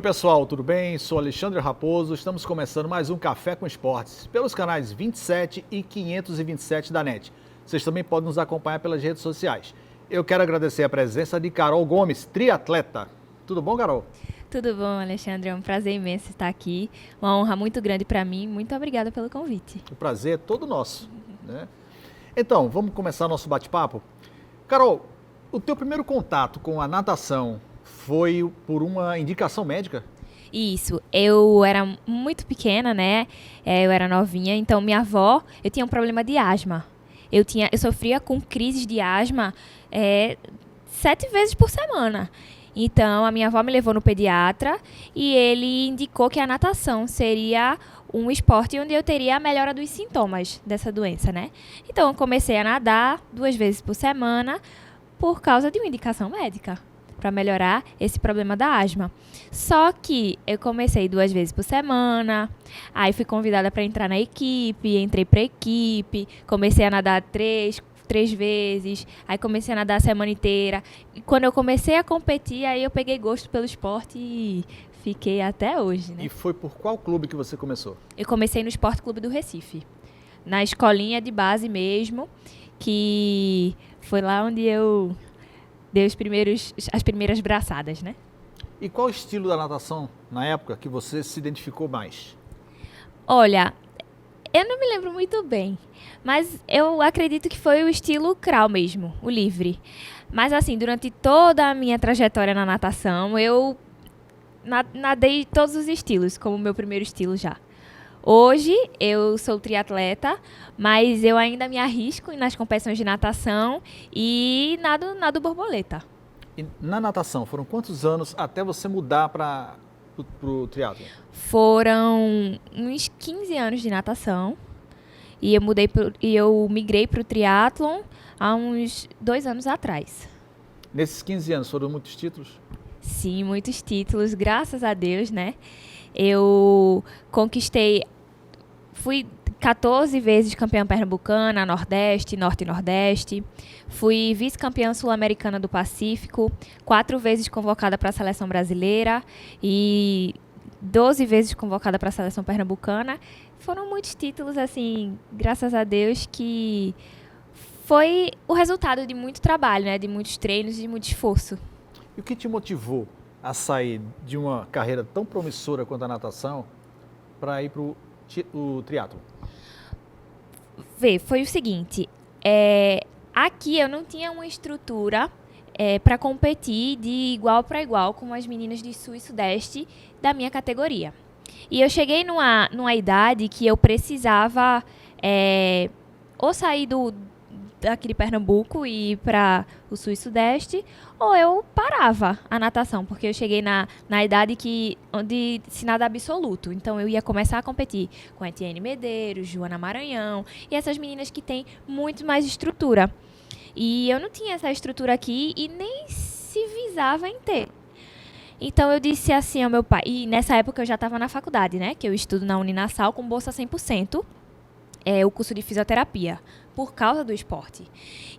Oi pessoal, tudo bem? Sou Alexandre Raposo, estamos começando mais um Café com Esportes pelos canais 27 e 527 da NET. Vocês também podem nos acompanhar pelas redes sociais. Eu quero agradecer a presença de Carol Gomes, triatleta. Tudo bom, Carol? Tudo bom, Alexandre? É um prazer imenso estar aqui. Uma honra muito grande para mim. Muito obrigada pelo convite. O prazer é todo nosso, né? Então, vamos começar nosso bate-papo? Carol, o teu primeiro contato com a natação foi por uma indicação médica? Isso, eu era muito pequena, né? Eu era novinha, então minha avó, eu tinha um problema de asma. Eu sofria com crises de asma 7 vezes por semana. Então, a minha avó me levou no pediatra e ele indicou que a natação seria um esporte onde eu teria a melhora dos sintomas dessa doença, né? Então, eu comecei a nadar 2 vezes por semana por causa de uma indicação médica para melhorar esse problema da asma. Só que eu comecei 2 vezes por semana, aí fui convidada para entrar na equipe, entrei para a equipe, comecei a nadar três vezes, aí comecei a nadar a semana inteira. E quando eu comecei a competir, aí eu peguei gosto pelo esporte e fiquei até hoje, né? E foi por qual clube que você começou? Eu comecei no Esporte Clube do Recife, na escolinha de base mesmo, que foi lá onde eu dei as primeiras braçadas, né? E qual o estilo da natação na época que você se identificou mais? Olha, eu não me lembro muito bem, mas eu acredito que foi o estilo crawl mesmo, o livre. Mas assim, durante toda a minha trajetória na natação, eu nadei todos os estilos, como o meu primeiro estilo já. Hoje eu sou triatleta, mas eu ainda me arrisco nas competições de natação e nado borboleta. E na natação, foram quantos anos até você mudar para o triatlo? Foram uns 15 anos de natação e eu migrei para o triatlon há uns 2 anos atrás. Nesses 15 anos foram muitos títulos? Sim, muitos títulos, graças a Deus, né? Eu fui 14 vezes campeã pernambucana, Nordeste, Norte e Nordeste. Fui vice-campeã sul-americana do Pacífico, 4 vezes convocada para a seleção brasileira e 12 vezes convocada para a seleção pernambucana. Foram muitos títulos, assim, graças a Deus, que foi o resultado de muito trabalho, né? De muitos treinos e de muito esforço. E o que te motivou a sair de uma carreira tão promissora quanto a natação para ir para o triatlo? Foi o seguinte, aqui eu não tinha uma estrutura para competir de igual para igual com as meninas de Sul e Sudeste da minha categoria. E eu cheguei numa idade que eu precisava ou sair daqui de Pernambuco e ir para o Sul e Sudeste, ou eu parava a natação, porque eu cheguei na idade onde se nada absoluto. Então eu ia começar a competir com a Etienne Medeiros, Joana Maranhão e essas meninas que têm muito mais estrutura. E eu não tinha essa estrutura aqui e nem se visava em ter. Então eu disse assim ao meu pai, e nessa época eu já estava na faculdade, né, que eu estudo na Uninasal com bolsa 100%, o curso de fisioterapia, por causa do esporte.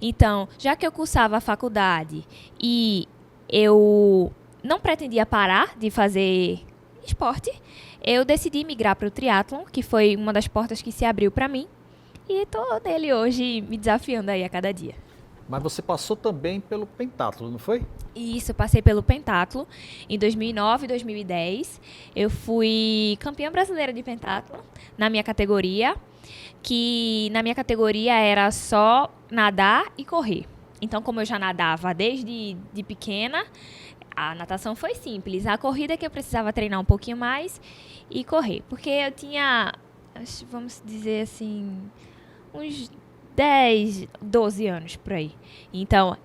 Então, já que eu cursava a faculdade e eu não pretendia parar de fazer esporte, eu decidi migrar para o triatlon, que foi uma das portas que se abriu para mim, e estou nele hoje me desafiando aí a cada dia. Mas você passou também pelo pentatlo, não foi? Isso, eu passei pelo pentatlo em 2009 e 2010. Eu fui campeã brasileira de pentatlo na minha categoria, que na minha categoria era só nadar e correr. Então, como eu já nadava desde pequena, a natação foi simples. A corrida que eu precisava treinar um pouquinho mais e correr. Porque eu tinha, vamos dizer assim, uns 10, 12 anos por aí. Então,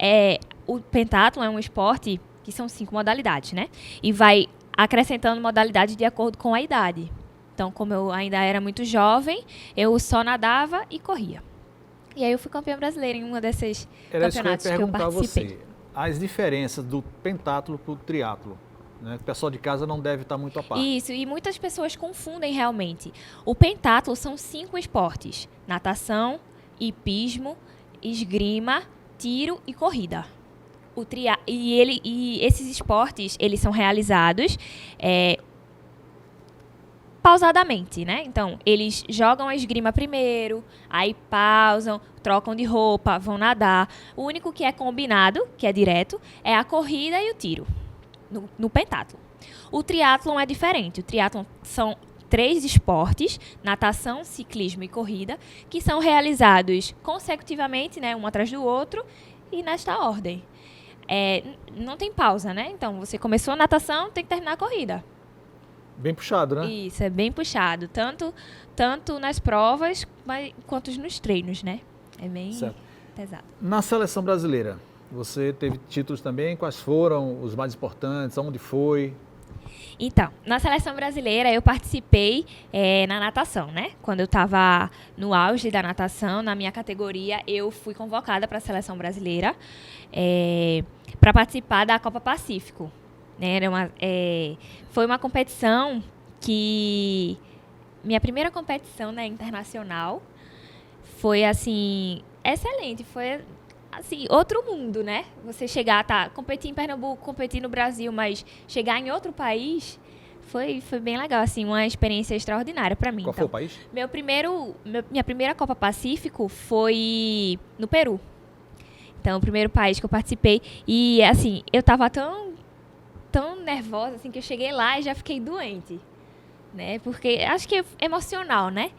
o pentatlo é um esporte que são 5 modalidades, né? E vai acrescentando modalidades de acordo com a idade. Então, como eu ainda era muito jovem, eu só nadava e corria. E aí eu fui campeã brasileira em uma desses campeonatos que eu participei. Era isso que eu ia perguntar a você. As diferenças do pentatlo para o triatlo, né? O pessoal de casa não deve estar muito a par. Isso, e muitas pessoas confundem realmente. O pentatlo são 5 esportes: natação, hipismo, esgrima, tiro e corrida. E esses esportes, eles são realizados pausadamente, né? Então, eles jogam a esgrima primeiro, aí pausam, trocam de roupa, vão nadar. O único que é combinado, que é direto, é a corrida e o tiro, no pentatlo. O triatlon é diferente. O triatlon são 3 esportes, natação, ciclismo e corrida, que são realizados consecutivamente, né, um atrás do outro, e nesta ordem. Não tem pausa, né? Então, você começou a natação, tem que terminar a corrida. Bem puxado, né? Isso, é bem puxado. Tanto nas provas, quanto nos treinos, né? É bem pesado. Na seleção brasileira, você teve títulos também? Quais foram os mais importantes? Onde foi? Então, na seleção brasileira eu participei na natação, né? Quando eu estava no auge da natação, na minha categoria, eu fui convocada para a seleção brasileira para participar da Copa Pacífico. Né? Foi uma competição que... Minha primeira competição, né, internacional foi, assim, excelente. Foi, assim, outro mundo, né? Você chegar, competir em Pernambuco, competir no Brasil, mas chegar em outro país foi bem legal, assim, uma experiência extraordinária para mim. Qual foi o país? Minha primeira Copa Pacífico foi no Peru. Então, o primeiro país que eu participei. E, assim, eu tava tão nervosa, assim, que eu cheguei lá e já fiquei doente, né? Porque acho que é emocional, né?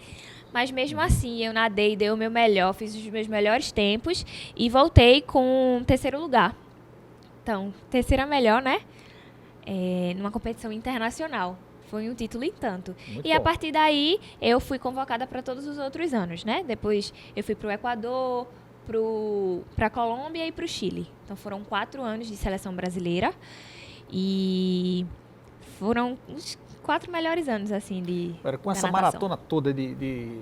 Mas mesmo assim, eu nadei, dei o meu melhor, fiz os meus melhores tempos e voltei com 3º lugar. Então, 3ª melhor, né? Numa competição internacional. Foi um título em tanto. Muito e a bom. partir daí, eu fui convocada para todos os outros anos, né? Depois, eu fui para o Equador, para a Colômbia e para o Chile. Então, foram 4 anos de seleção brasileira. E foram os 4 melhores anos, assim, Com essa maratona toda de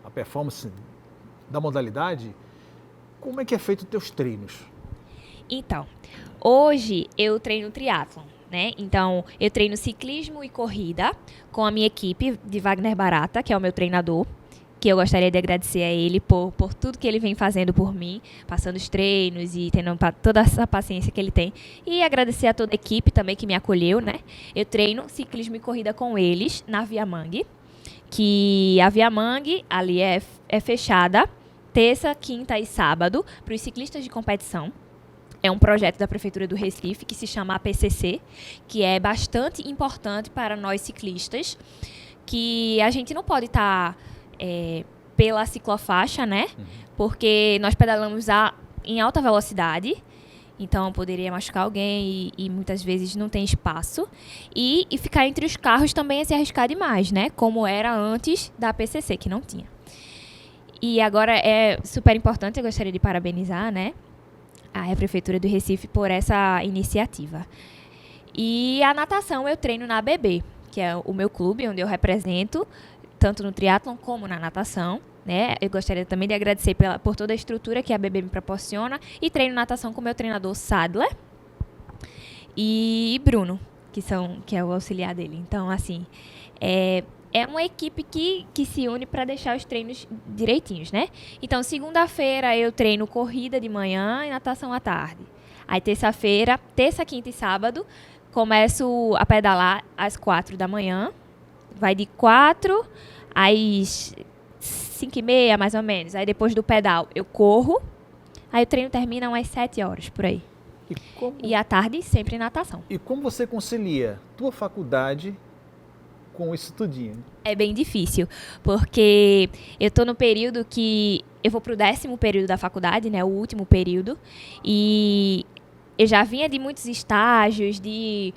a performance da modalidade, como é que é feito os teus treinos? Então, hoje eu treino triatlon, né? Então, eu treino ciclismo e corrida com a minha equipe de Wagner Barata, que é o meu treinador, que eu gostaria de agradecer a ele por tudo que ele vem fazendo por mim, passando os treinos e tendo toda essa paciência que ele tem. E agradecer a toda a equipe também que me acolheu, né? Eu treino ciclismo e corrida com eles na Viamangue, que a Viamangue ali é fechada terça, quinta e sábado para os ciclistas de competição. É um projeto da Prefeitura do Recife que se chama APCC, que é bastante importante para nós ciclistas, que a gente não pode estar... pela ciclofaixa, né? Porque nós pedalamos em alta velocidade, então poderia machucar alguém e muitas vezes não tem espaço. E ficar entre os carros também é se arriscar demais, né? Como era antes da PCC, que não tinha. E agora é super importante, eu gostaria de parabenizar, né, a Prefeitura do Recife por essa iniciativa. E a natação eu treino na ABB, que é o meu clube, onde eu represento tanto no triatlon como na natação, né? Eu gostaria também de agradecer por toda a estrutura que a ABB me proporciona e treino natação com o meu treinador Sadler e Bruno, que é o auxiliar dele. Então, assim, é uma equipe que se une para deixar os treinos direitinhos, né? Então, segunda-feira eu treino corrida de manhã e natação à tarde. Aí, terça, quinta e sábado, começo a pedalar às 4 da manhã. Vai de 4 às 5h30, mais ou menos. Aí depois do pedal eu corro. Aí o treino termina umas 7 horas, por aí. E à tarde sempre natação. E como você concilia tua faculdade com isso tudinho? É bem difícil, porque eu tô no período que... Eu vou pro 10º período da faculdade, né? O último período. E eu já vinha de muitos estágios, de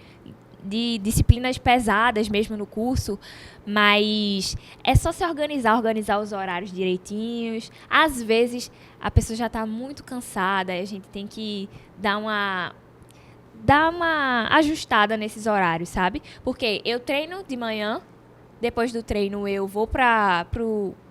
disciplinas pesadas mesmo no curso, mas é só se organizar os horários direitinhos. Às vezes a pessoa já está muito cansada e a gente tem que dar uma ajustada nesses horários, sabe? Porque eu treino de manhã, depois do treino eu vou para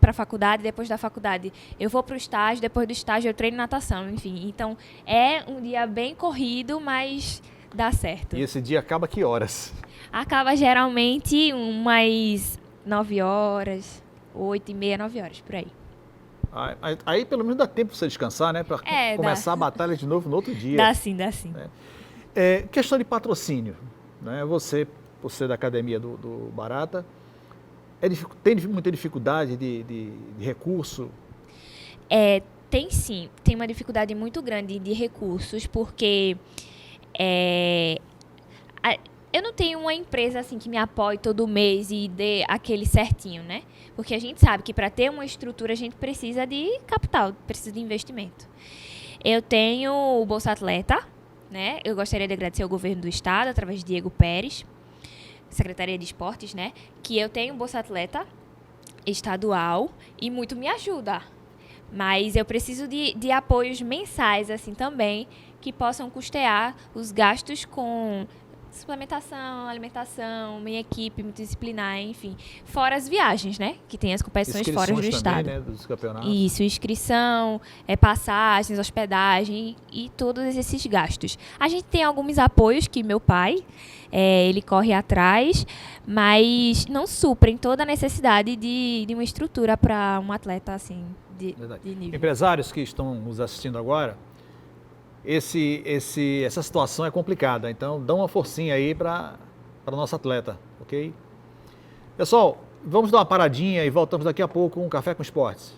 a faculdade, depois da faculdade eu vou para o estágio, depois do estágio eu treino natação, enfim. Então é um dia bem corrido, mas dá certo. E esse dia acaba que horas? Acaba geralmente umas 9 horas, 8h30, 9 horas, por aí. Aí pelo menos dá tempo para você descansar, né? Para começar a batalha de novo no outro dia. Dá sim, dá sim. Questão de patrocínio, né? Você, por ser da academia do Barata, tem muita dificuldade de recurso? Tem sim, tem uma dificuldade muito grande de recursos, porque eu não tenho uma empresa assim que me apoie todo mês e dê aquele certinho, né? Porque a gente sabe que para ter uma estrutura a gente precisa de capital, precisa de investimento. Eu tenho o Bolsa Atleta, né? Eu gostaria de agradecer ao governo do estado, através de Diego Pérez, Secretaria de Esportes, né? Que eu tenho o Bolsa Atleta estadual e muito me ajuda. Mas eu preciso de apoios mensais, assim, também, que possam custear os gastos com suplementação, alimentação, minha equipe multidisciplinar, enfim. Fora as viagens, né? Que tem as competições fora do estado. Né, dos campeonatos. Isso, inscrição, passagens, hospedagem e todos esses gastos. A gente tem alguns apoios que meu pai, ele corre atrás, mas não suprem toda a necessidade de uma estrutura para um atleta, assim, de nível. Empresários que estão nos assistindo agora, essa situação é complicada, então dá uma forcinha aí para o nosso atleta, ok? Pessoal, vamos dar uma paradinha e voltamos daqui a pouco com um Café com Esportes.